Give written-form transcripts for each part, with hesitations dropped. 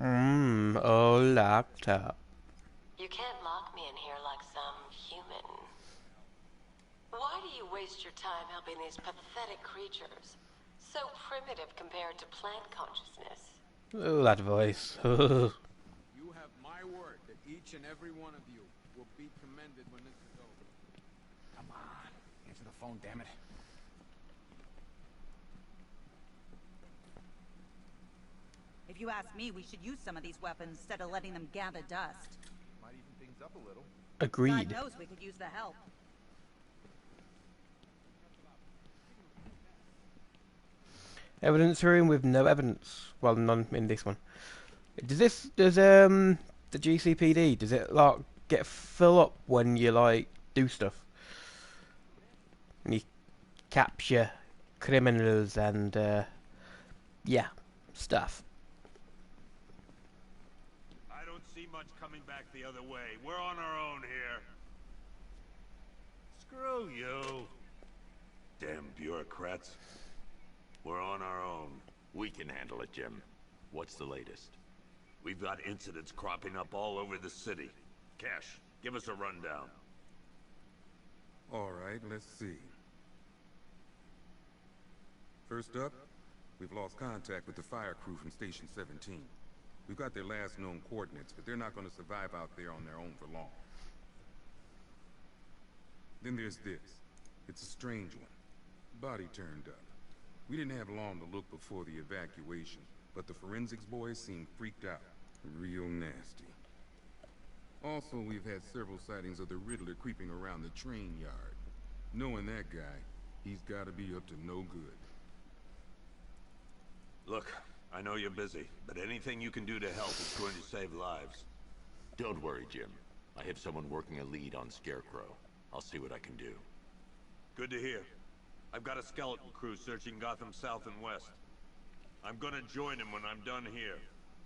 Oh, laptop. You can't lock me in here like some human. Why do you waste your time helping these pathetic creatures? So primitive compared to plant consciousness. Oh, that voice. You have my word that each and every one of you will be commended when this is over. Come on. Answer the phone, damn it. If you ask me, we should use some of these weapons instead of letting them gather dust. Might even things up a little. Agreed. God knows we could use the help. Evidence room with no evidence. Well, none in this one. Does the GCPD, does it like get fill up when you like do stuff? When you capture criminals and yeah, stuff. I don't see much coming back the other way. We're on our own here. Screw you. Damn bureaucrats. We're on our own. We can handle it, Jim. What's the latest? We've got incidents cropping up all over the city. Cash, give us a rundown. All right, let's see. First up, we've lost contact with the fire crew from Station 17. We've got their last known coordinates, but they're not going to survive out there on their own for long. Then there's this. It's a strange one. Body turned up. We didn't have long to look before the evacuation, but the forensics boys seemed freaked out. Real nasty. Also, we've had several sightings of the Riddler creeping around the train yard. Knowing that guy, he's got to be up to no good. Look, I know you're busy, but anything you can do to help is going to save lives. Don't worry, Jim. I have someone working a lead on Scarecrow. I'll see what I can do. Good to hear. I've got a skeleton crew searching Gotham South and West. I'm gonna join him when I'm done here.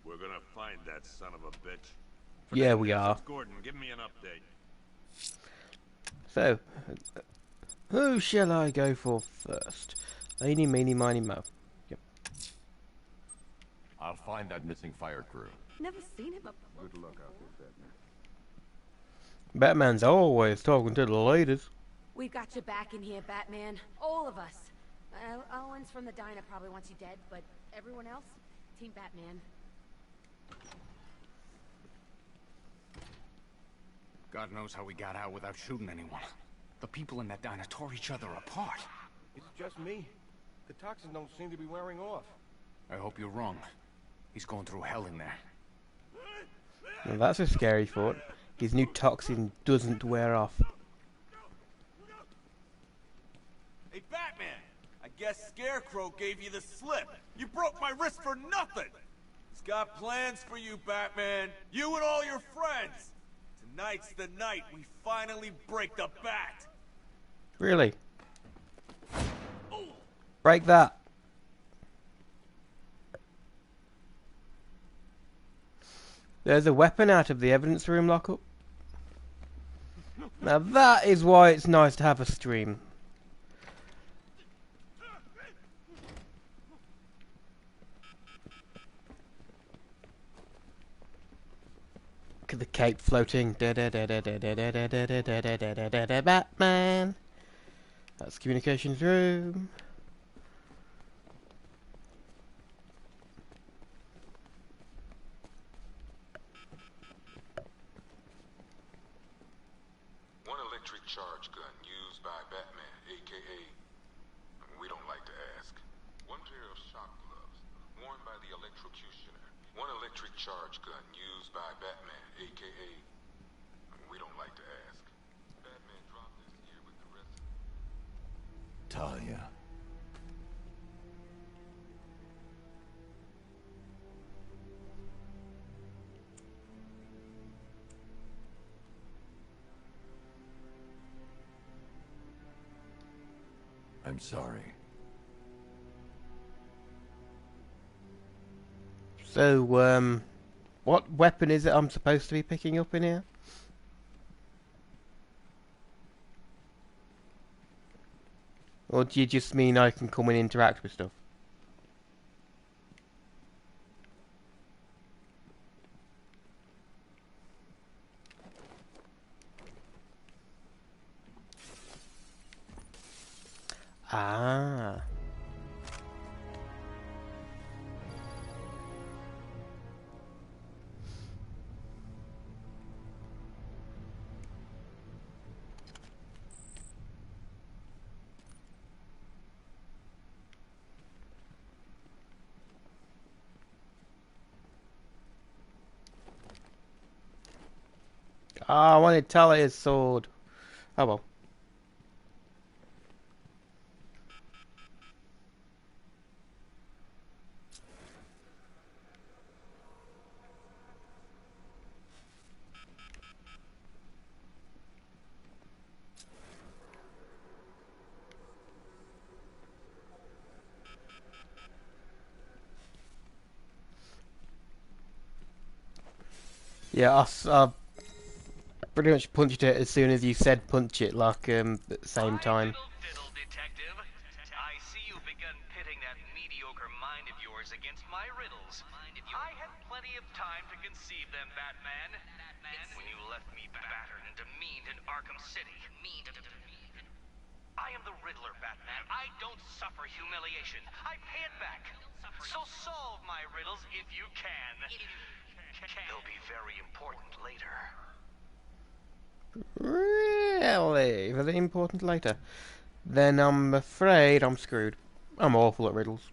We're gonna find that son of a bitch. Yeah, we are. Gordon, give me an update. So, who shall I go for first? Eeny, meeny, miny, mo. Yep. I'll find that missing fire crew. Never seen him before. Good luck out there, Batman. Batman's always talking to the ladies. We've got your back in here, Batman. All of us. Owens from the diner probably wants you dead, but everyone else? Team Batman. God knows how we got out without shooting anyone. The people in that diner tore each other apart. It's just me. The toxins don't seem to be wearing off. I hope you're wrong. He's going through hell in there. Well, that's a scary thought. His new toxin doesn't wear off. Hey, Batman! I guess Scarecrow gave you the slip. You broke my wrist for nothing! He's got plans for you, Batman. You and all your friends. Tonight's the night we finally break the Bat. Really? Break that. There's a weapon out of the evidence room lockup. Now that is why it's nice to have a stream. Look at the cape floating. Batman. That's communications room. One electric charge gun used by Batman, aka... we don't like to ask. One pair of shock gloves worn by the electrocutioner. One electric charge gun used by Batman, aka... we don't like to ask. Batman dropped this here with the rest of... Talia. I'm sorry. So, what weapon is it I'm supposed to be picking up in here? Or do you just mean I can come and interact with stuff? Ah, I wanted Talia's sword. Oh well. Yeah, I pretty much punched it as soon as you said punch it, like at the same time. Fiddle, detective. I see you've begun pitting that mediocre mind of yours against my riddles. I had plenty of time to conceive them, Batman. When you left me battered and demeaned in Arkham City. I am the Riddler, Batman. I don't suffer humiliation. I pay it back. So solve my riddles if you can. They'll be very important later. Really? Very important later. Then I'm afraid I'm screwed. I'm awful at riddles.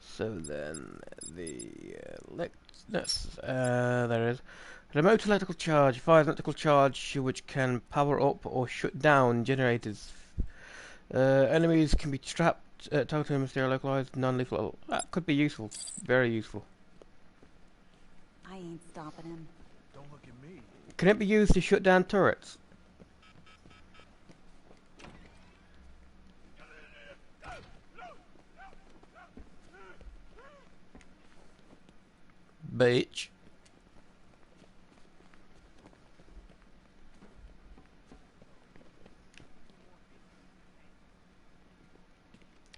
So then, there is. Remote electrical charge. Fires electrical charge which can power up or shut down generators. Enemies can be trapped, total material localized, non-lethal. That could be useful. Very useful. I ain't stopping him. Don't look at me. Can it be used to shut down turrets? Bitch.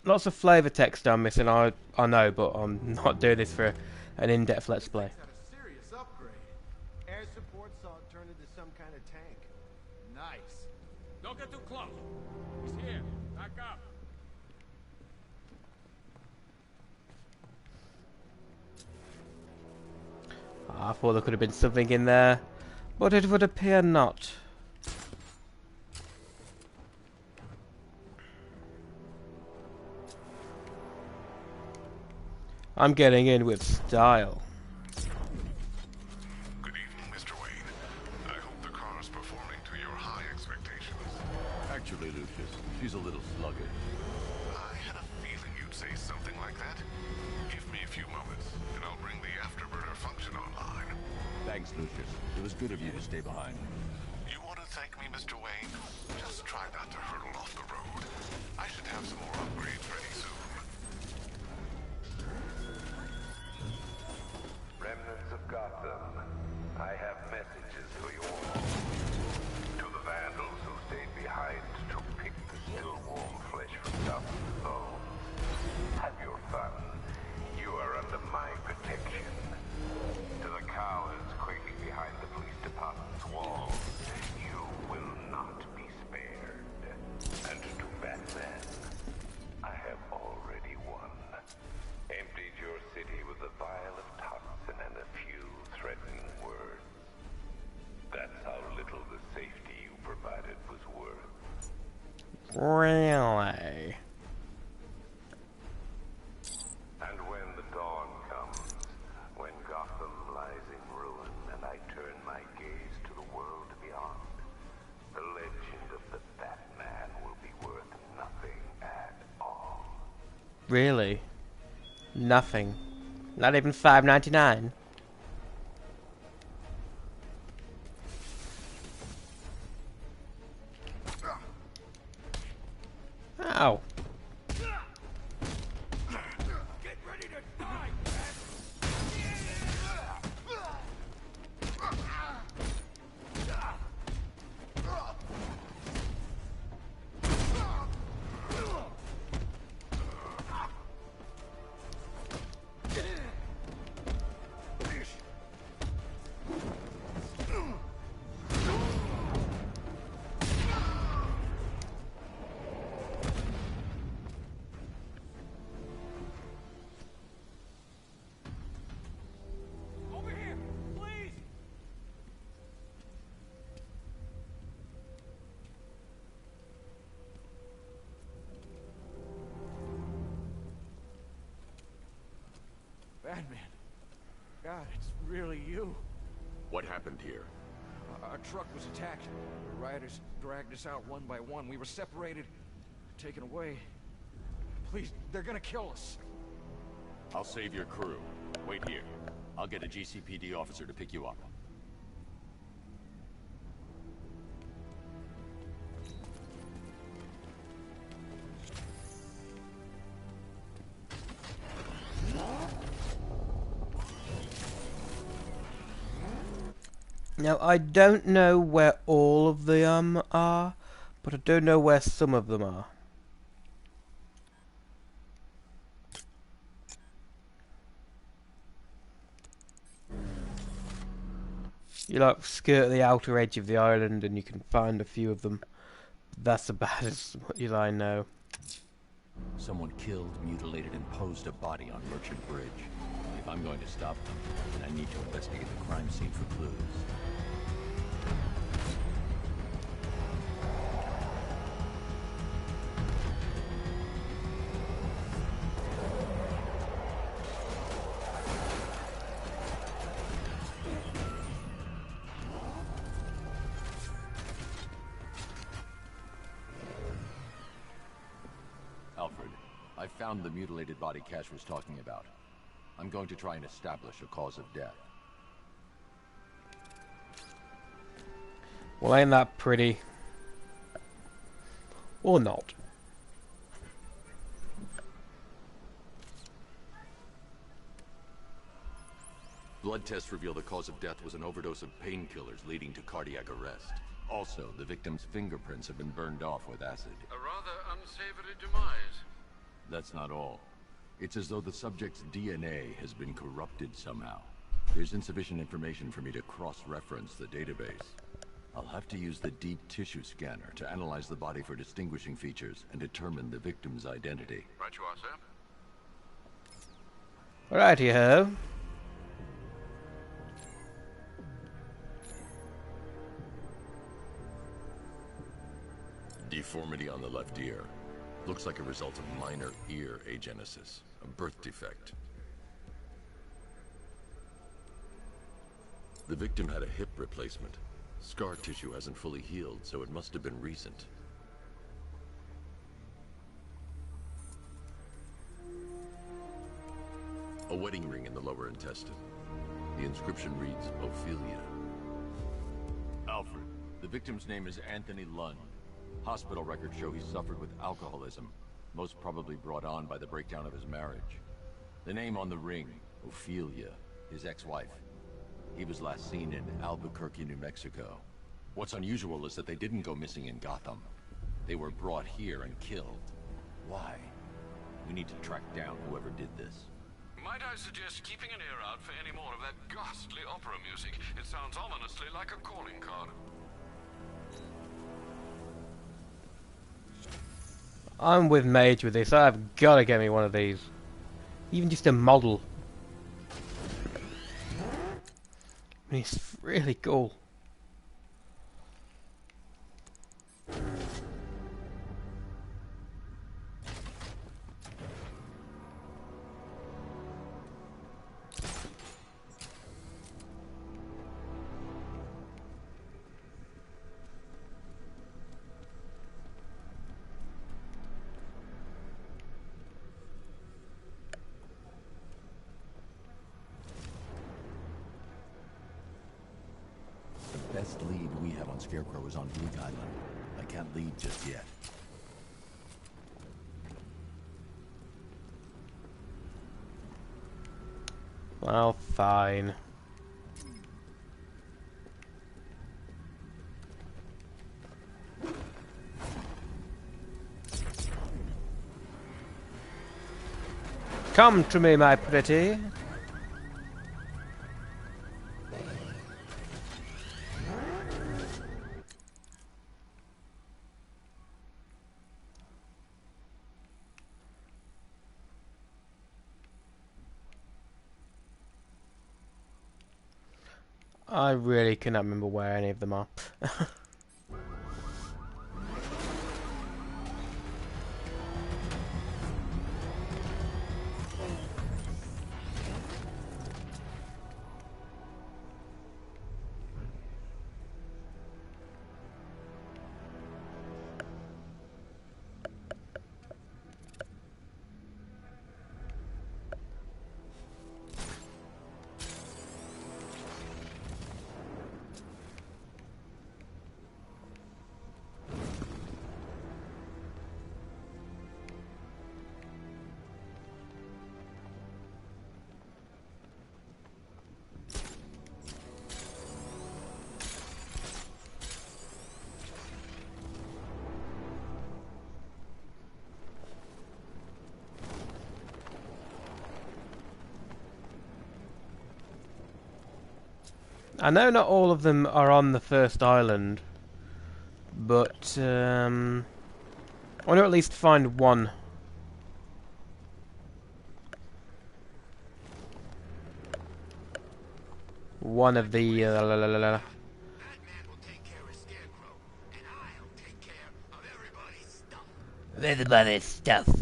Lots of flavour text I'm missing, I know, but I'm not doing this for an in-depth let's play. Got a serious upgrade. Air support saw it turn into some kind of tank. Nice. Don't get too close. He's here. Back up. I thought there could have been something in there, but it would appear not. I'm getting in with style. Good evening, Mr. Wayne. I hope the car's performing to your high expectations. Actually, Lucius, she's a little sluggish. I had a feeling you'd say something like that. Give me a few moments, and I'll bring the afterburner function online. Thanks, Lucius. It was good of you to stay behind. You want to thank me, Mr. Wayne? Just try not to hurtle off the road. I should have some more upgrades ready soon. Remnants of Gotham, I have messages for you all. To the vandals who stayed behind to pick the still warm flesh from Gotham's bones. Have your fun. You are under my protection. To the cowards quaking behind the police department's walls, you will not be spared. And to Batman, I have already won. Emptied your city with a vial of toxin and a few threatening words. That's how little the safety you provided was worth. Really? And when the dawn comes, when Gotham lies in ruin and I turn my gaze to the world beyond, the legend of the Batman will be worth nothing at all. Really? Nothing. Not even $5.99. Ow. Get ready to die, Batman. God, it's really you. What happened here? Our truck was attacked. The rioters dragged us out one by one. We were separated, taken away. Please, they're gonna kill us. I'll save your crew. Wait here. I'll get a GCPD officer to pick you up. Now, I don't know where all of them are, but I do know where some of them are. You like skirt the outer edge of the island and you can find a few of them. That's about as much as I know. Someone killed, mutilated, and posed a body on Merchant Bridge. If I'm going to stop them, then I need to investigate the crime scene for clues. Alfred, I found the mutilated body Cash was talking about. I'm going to try and establish a cause of death. Well, ain't that pretty? Or not? Blood tests reveal the cause of death was an overdose of painkillers leading to cardiac arrest. Also, the victim's fingerprints have been burned off with acid. A rather unsavory demise. That's not all. It's as though the subject's DNA has been corrupted somehow. There's insufficient information for me to cross-reference the database. I'll have to use the deep tissue scanner to analyze the body for distinguishing features and determine the victim's identity. Right you are, sir. Righty-ho. Deformity on the left ear. Looks like a result of minor ear agenesis, a birth defect. The victim had a hip replacement. Scar tissue hasn't fully healed, so it must have been recent. A wedding ring in the lower intestine. The inscription reads, Ophelia. Alfred, the victim's name is Anthony Lund. Hospital records show he suffered with alcoholism, most probably brought on by the breakdown of his marriage. The name on the ring, Ophelia, his ex-wife. He was last seen in Albuquerque, New Mexico. What's unusual is that they didn't go missing in Gotham. They were brought here and killed. Why? We need to track down whoever did this. Might I suggest keeping an ear out for any more of that ghastly opera music? It sounds ominously like a calling card. I'm with Mage with this. I've got to get me one of these. Even just a model. I mean, it's really cool. Best lead we have on Scarecrow is on Bleak Island. I can't lead just yet. Well, fine. Come to me, my pretty. I really cannot remember where any of them are. I know not all of them are on the first island, but I want to at least find one. One of the everybody's stuff.